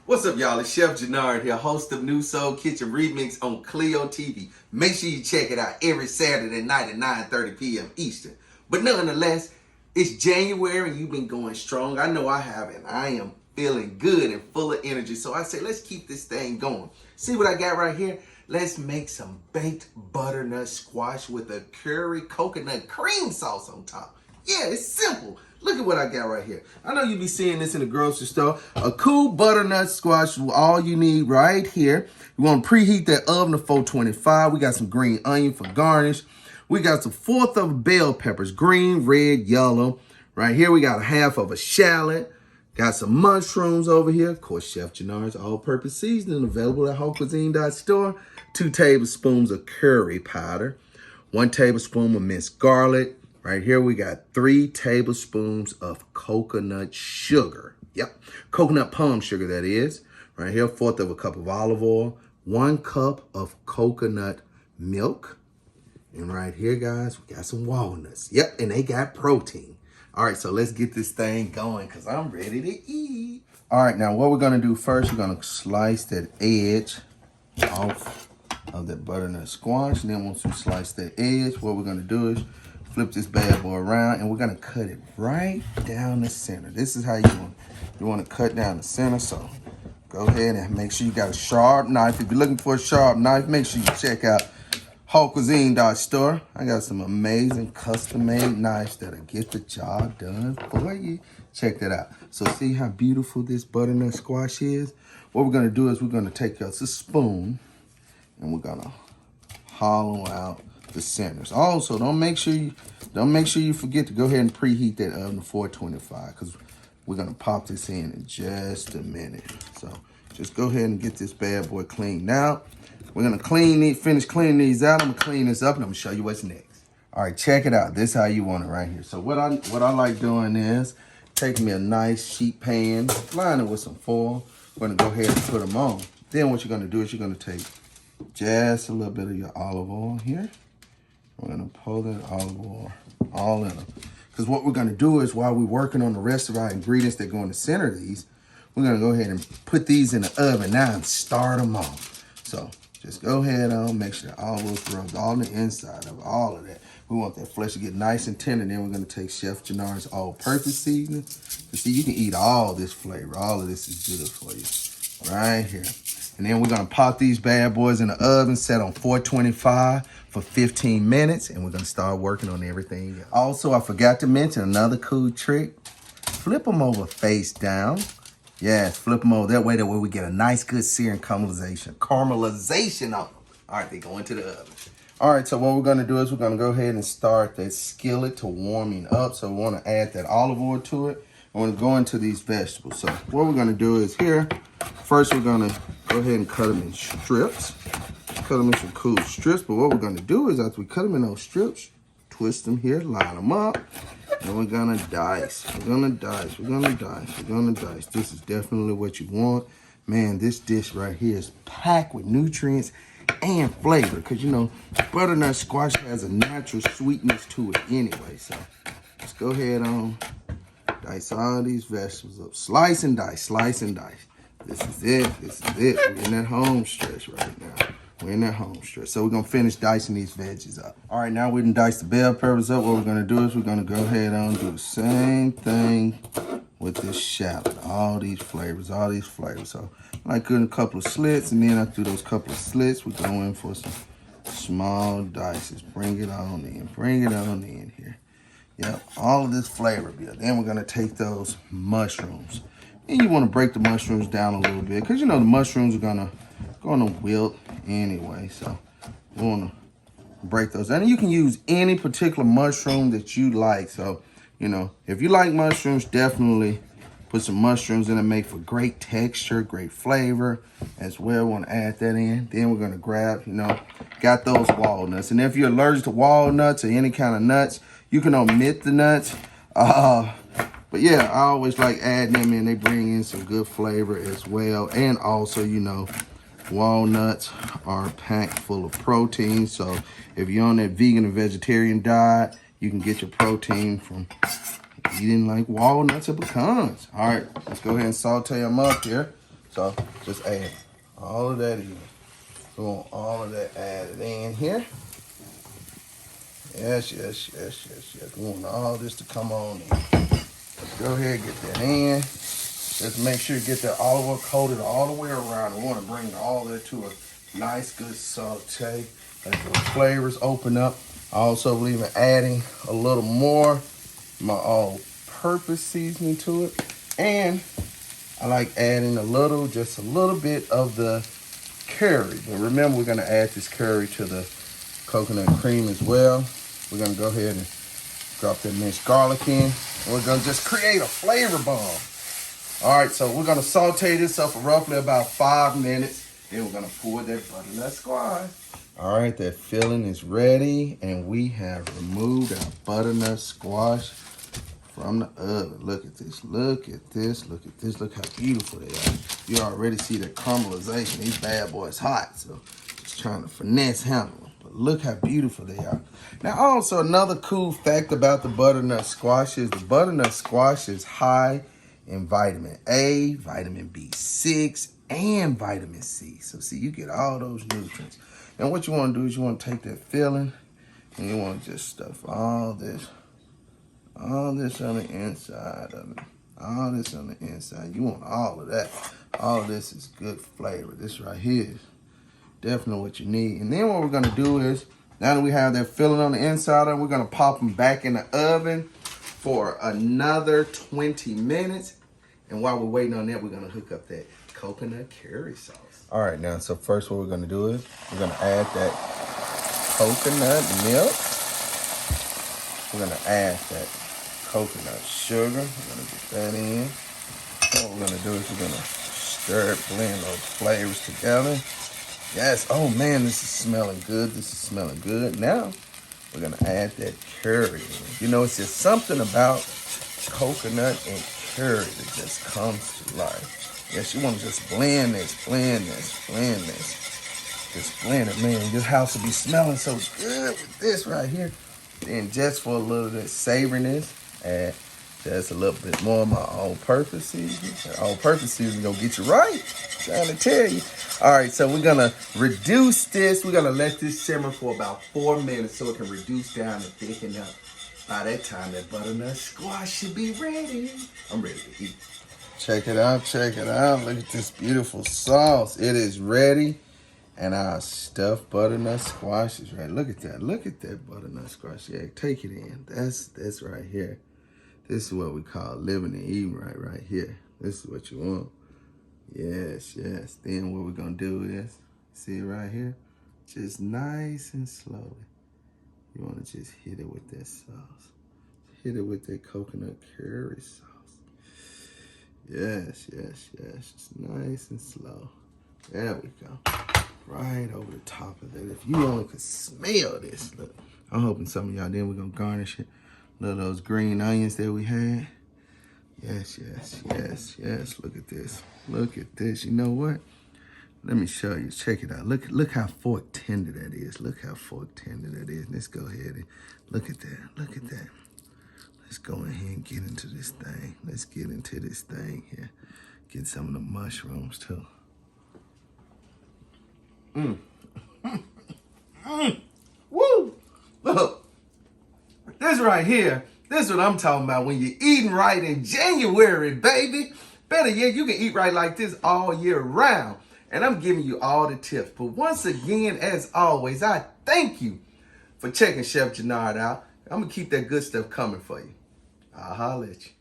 What's up, y'all? It's Chef Jannard here, host of New Soul Kitchen Remix on Clio TV. Make sure you check it out every Saturday night at 9:30 p.m. Eastern. But nonetheless, it's January and you've been going strong. I know I have, and I am feeling good and full of energy. So I say, let's keep this thing going. See what I got right here? Let's make some baked butternut squash with a curry coconut cream sauce on top. Yeah, it's simple. Look at what I got right here. I know you be seeing this in the grocery store. A cool butternut squash is all you need right here. You want to preheat that oven to 425. We got some green onion for garnish. We got some fourth of bell peppers, green, red, yellow. Right here we got a half of a shallot. Got some mushrooms over here. Of course, Chef Jannard's all-purpose seasoning available at homecuisine.store. 2 tablespoons of curry powder. 1 tablespoon of minced garlic. Right here, we got 3 tablespoons of coconut sugar. Yep, coconut palm sugar, that is. Right here, 1/4 of a cup of olive oil. 1 cup of coconut milk. And right here, guys, we got some walnuts. Yep, and they got protein. All right, so let's get this thing going because I'm ready to eat. All right, now what we're going to do first, we're going to slice that edge off of that butternut squash. And then once we slice that edge, what we're going to do is flip this bad boy around and we're gonna cut it right down the center. This is how you want to cut down the center. So go ahead and make sure you got a sharp knife. If you're looking for a sharp knife, make sure you check out homecuisine.store. I got some amazing custom-made knives that'll get the job done for you. Check that out. So see how beautiful this butternut squash is? What we're gonna do is we're gonna take us a spoon and we're gonna hollow out the centers. Also, don't make sure you forget to go ahead and preheat that oven to 425 because we're gonna pop this in just a minute. So just go ahead and get this bad boy cleaned out. We're gonna finish cleaning these out. I'm gonna clean this up and I'm gonna show you what's next. All right, check it out. This is how you want it right here. So what I like doing is taking me a nice sheet pan, line it with some foil. We're gonna go ahead and put them on. Then what you're gonna do is you're gonna take just a little bit of your olive oil here. We're gonna pour that olive oil all in them. Because what we're gonna do is while we're working on the rest of our ingredients that go in the center of these, we're gonna go ahead and put these in the oven now and start them off. So just go ahead on, make sure all those rubs, all the inside of all of that. We want that flesh to get nice and tender. Then we're gonna take Chef Jannard's all-purpose seasoning. You see, you can eat all this flavor. All of this is good for you, right here. And then we're gonna pop these bad boys in the oven, set on 425 for 15 minutes, and we're gonna start working on everything else. Also, I forgot to mention another cool trick. Flip them over face down. Yes, flip them over that way we get a nice good searing caramelization on them. All right, they go into the oven. All right, so what we're gonna do is we're gonna go ahead and start that skillet to warming up. So we wanna add that olive oil to it. I wanna go into these vegetables. So what we're gonna do is here, first we're gonna go ahead and cut them in strips. Cut them in some cool strips, but what we're gonna do is after we cut them in those strips, twist them here, line them up, and we're gonna dice. We're gonna dice. This is definitely what you want. Man, this dish right here is packed with nutrients and flavor, because you know, butternut squash has a natural sweetness to it anyway. So let's go ahead on, dice all these vegetables up. Slice and dice, slice and dice. This is it. We're in that home stretch right now. So we're gonna finish dicing these veggies up. All right, now we done diced the bell peppers up. What we're gonna do is we're gonna go ahead and do the same thing with this shallot. All these flavors. So I cut a couple of slits, and then after those couple of slits, we go in for some small dices. Bring it on in here. Yep, all of this flavor build. Then we're gonna take those mushrooms. And you wanna break the mushrooms down a little bit, because you know the mushrooms are gonna wilt anyway. So you wanna break those down. And you can use any particular mushroom that you like. So, you know, if you like mushrooms, definitely put some mushrooms in it. Make for great texture, great flavor as well. Want to add that in. Then we're gonna grab, you know, got those walnuts. And if you're allergic to walnuts or any kind of nuts, you can omit the nuts. But yeah, I always like adding them in. They bring in some good flavor as well. And also, you know, walnuts are packed full of protein. So if you're on that vegan and vegetarian diet, you can get your protein from eating like walnuts or pecans. All right, let's go ahead and saute them up here. So just add all of that in. We want all of that added in here. Yes. We want all this to come on in. Let's go ahead and get that in. Just make sure you get that olive oil coated all the way around. We want to bring all that to a nice, good saute. Let the flavors open up. I also believe in adding a little more my all-purpose seasoning to it. And I like adding just a little bit of the curry. But remember, we're going to add this curry to the coconut cream as well. We're going to go ahead and drop that minced garlic in. And we're going to just create a flavor bomb. All right, so we're going to saute this up for roughly about 5 minutes. Then we're going to pour that butternut squash. All right, that filling is ready. And we have removed our butternut squash from the oven. Look at this, look at this, look at this. Look how beautiful they are. You already see the caramelization. These bad boys hot, so just trying to finesse handle them. But look how beautiful they are. Now, also another cool fact about the butternut squash is the butternut squash is high in vitamin A, vitamin B6, and vitamin C. So see, you get all those nutrients. And what you want to do is you want to take that filling and you want to just stuff all this on the inside of it. All this on the inside. You want all of that. All of this is good flavor. This right here is definitely what you need. And then what we're going to do is, now that we have that filling on the inside of it, we're going to pop them back in the oven for another 20 minutes. And while we're waiting on that, we're going to hook up that coconut curry sauce. All right, now, so first what we're going to do is we're going to add that coconut milk. We're going to add that coconut sugar. We're going to get that in. What we're going to do is we're going to stir it, blend those flavors together. Yes, oh man, this is smelling good. This is smelling good. Now, we're going to add that curry in. You know, it's just something about coconut and curry that just comes to life. Yes, you want to just blend this. Just blend it, man. Your house will be smelling so good with this right here. Then just for a little bit of savoriness, add just a little bit more of my all-purpose seasoning. All-purpose seasoning gonna get you right. I'm trying to tell you. All right, so we're gonna reduce this. We're gonna let this simmer for about 4 minutes so it can reduce down and thicken up. By that time, that butternut squash should be ready. I'm ready to eat. Check it out, check it out. Look at this beautiful sauce. It is ready. And our stuffed butternut squash is ready. Look at that butternut squash. Yeah, take it in. That's right here. This is what we call living and eating right here. This is what you want. Yes. Then what we're gonna do is, see it right here? Just nice and slowly. You wanna just hit it with that sauce. Hit it with that coconut curry sauce. Yes. Just nice and slow. There we go. Right over the top of it. If you only could smell this, look. I'm hoping some of y'all, then we're gonna garnish it. Look at those green onions that we had. Yes. Look at this. Look at this. You know what? Let me show you. Check it out. Look how fork tender that is. Look how fork tender that is. Let's go ahead and look at that. Look at that. Let's go ahead and get into this thing. Let's get into this thing here. Get some of the mushrooms too. Woo! Look, this right here, this is what I'm talking about when you're eating right in January, baby. Better yet, you can eat right like this all year round. And I'm giving you all the tips. But once again, as always, I thank you for checking Chef Jannard out. I'm going to keep that good stuff coming for you. I'll holler at you.